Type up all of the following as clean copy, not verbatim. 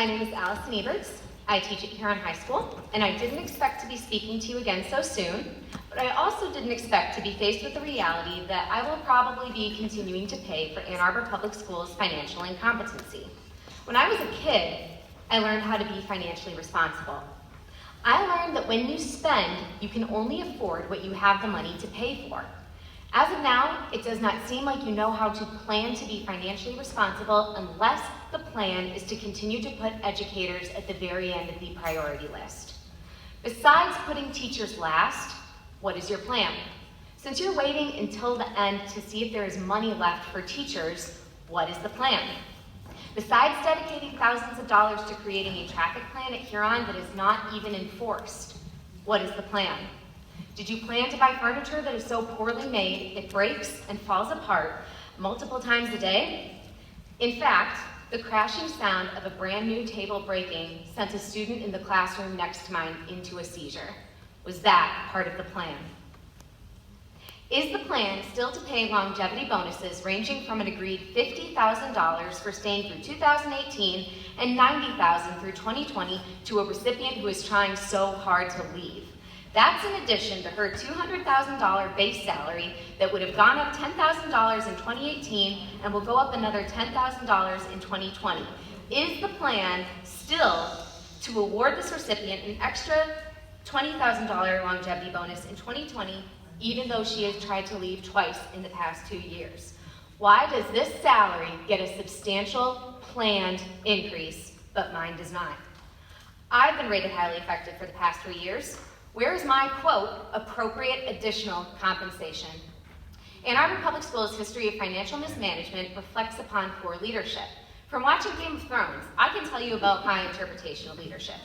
My name is Alison Eberts. I teach at Huron High School, and I didn't expect to be speaking to you again so soon, but I also didn't expect to be faced with the reality that I will probably be continuing to pay for Ann Arbor Public Schools' financial incompetency. When I was a kid, I learned how to be financially responsible. I learned that when you spend, you can only afford what you have the money to pay for. As of now, it does not seem like you know how to plan to be financially responsible unless the plan is to continue to put educators at the very end of the priority list. Besides putting teachers last, what is your plan? Since you're waiting until the end to see if there is money left for teachers, what is the plan? Besides dedicating thousands of dollars to creating a traffic plan at Huron that is not even enforced, what is the plan? Did you plan to buy furniture that is so poorly made it breaks and falls apart multiple times a day? In fact, the crashing sound of a brand new table breaking sent a student in the classroom next to mine into a seizure. Was that part of the plan? Is the plan still to pay longevity bonuses ranging from an agreed $50,000 for staying through 2018 and $90,000 through 2020 to a recipient who is trying so hard to leave? That's in addition to her $200,000 base salary that would have gone up $10,000 in 2018 and will go up another $10,000 in 2020. Is the plan still to award this recipient an extra $20,000 longevity bonus in 2020, even though she has tried to leave twice in the past 2 years? Why does this salary get a substantial planned increase, but mine does not? I've been rated highly effective for the past 3 years. Where is my, quote, appropriate additional compensation? Ann Arbor Public Schools' history of financial mismanagement reflects upon poor leadership. From watching Game of Thrones, I can tell you about my interpretation of leadership.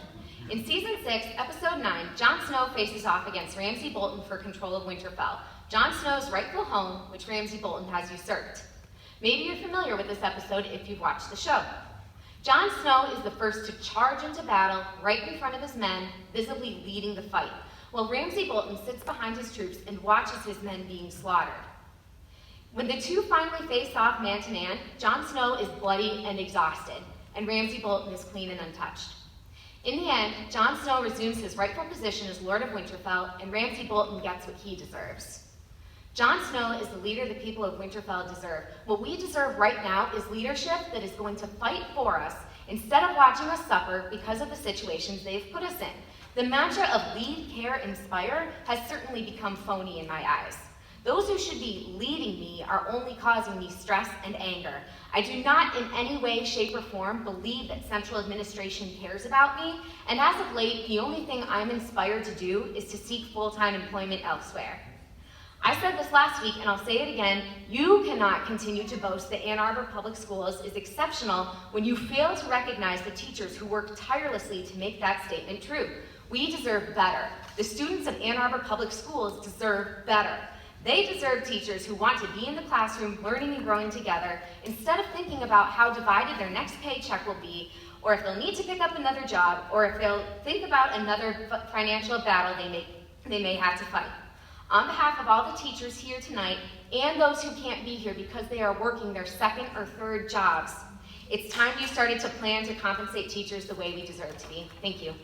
In Season 6, Episode 9, Jon Snow faces off against Ramsay Bolton for control of Winterfell, Jon Snow's rightful home, which Ramsay Bolton has usurped. Maybe you're familiar with this episode if you've watched the show. Jon Snow is the first to charge into battle right in front of his men, visibly leading the fight, while Ramsay Bolton sits behind his troops and watches his men being slaughtered. When the two finally face off man to man, Jon Snow is bloody and exhausted, and Ramsay Bolton is clean and untouched. In the end, Jon Snow resumes his rightful position as Lord of Winterfell, and Ramsay Bolton gets what he deserves. Jon Snow is the leader the people of Winterfell deserve. What we deserve right now is leadership that is going to fight for us instead of watching us suffer because of the situations they've put us in. The mantra of lead, care, inspire has certainly become phony in my eyes. Those who should be leading me are only causing me stress and anger. I do not in any way, shape, or form believe that central administration cares about me, and as of late, the only thing I'm inspired to do is to seek full-time employment elsewhere. I said this last week, and I'll say it again, you cannot continue to boast that Ann Arbor Public Schools is exceptional when you fail to recognize the teachers who work tirelessly to make that statement true. We deserve better. The students of Ann Arbor Public Schools deserve better. They deserve teachers who want to be in the classroom learning and growing together instead of thinking about how divided their next paycheck will be, or if they'll need to pick up another job, or if they'll think about another financial battle they may have to fight. On behalf of all the teachers here tonight and those who can't be here because they are working their second or third jobs, it's time you started to plan to compensate teachers the way we deserve to be. Thank you.